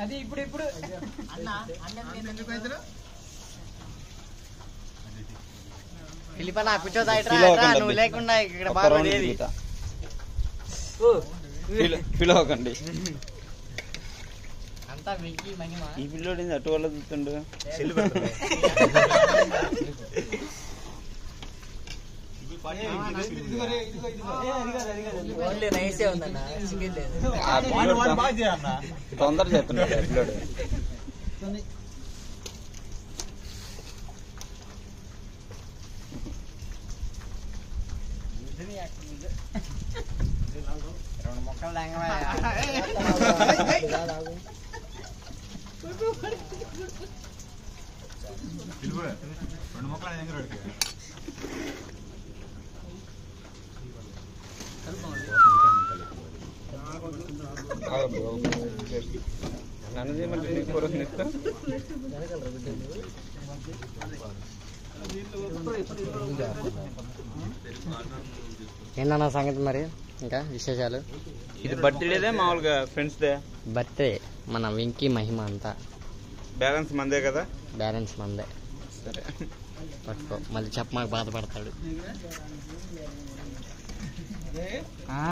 అది ఇప్పుడు పిలిపనా కూర్చోదా నువ్వు లేకుండా ఇక్కడ బాగా పిలవకండి. అంతా వెంకీ మహిమ. ఈ పిల్లోడు అటు వల్ల చూస్తుండు. తొందర చేస్తున్నాడు పిల్లోడు. రెండు మొక్కలు నన్నదేమంటే నీకు కూరని ఇస్తా. ఏందన్నా సంగతి మరి ఇంకా విశేషాలు? ఇది బర్త్డేదే మామూలుగా ఫ్రెండ్స్ డే. బర్త్డే మన వెంకీ మహిమ అంతా. బ్యాలెన్స్ మందే కదా? బ్యాలెన్స్ మందే. సరే పట్టుకో మళ్ళీ చెప్ప మాకు బాధపడతాడు.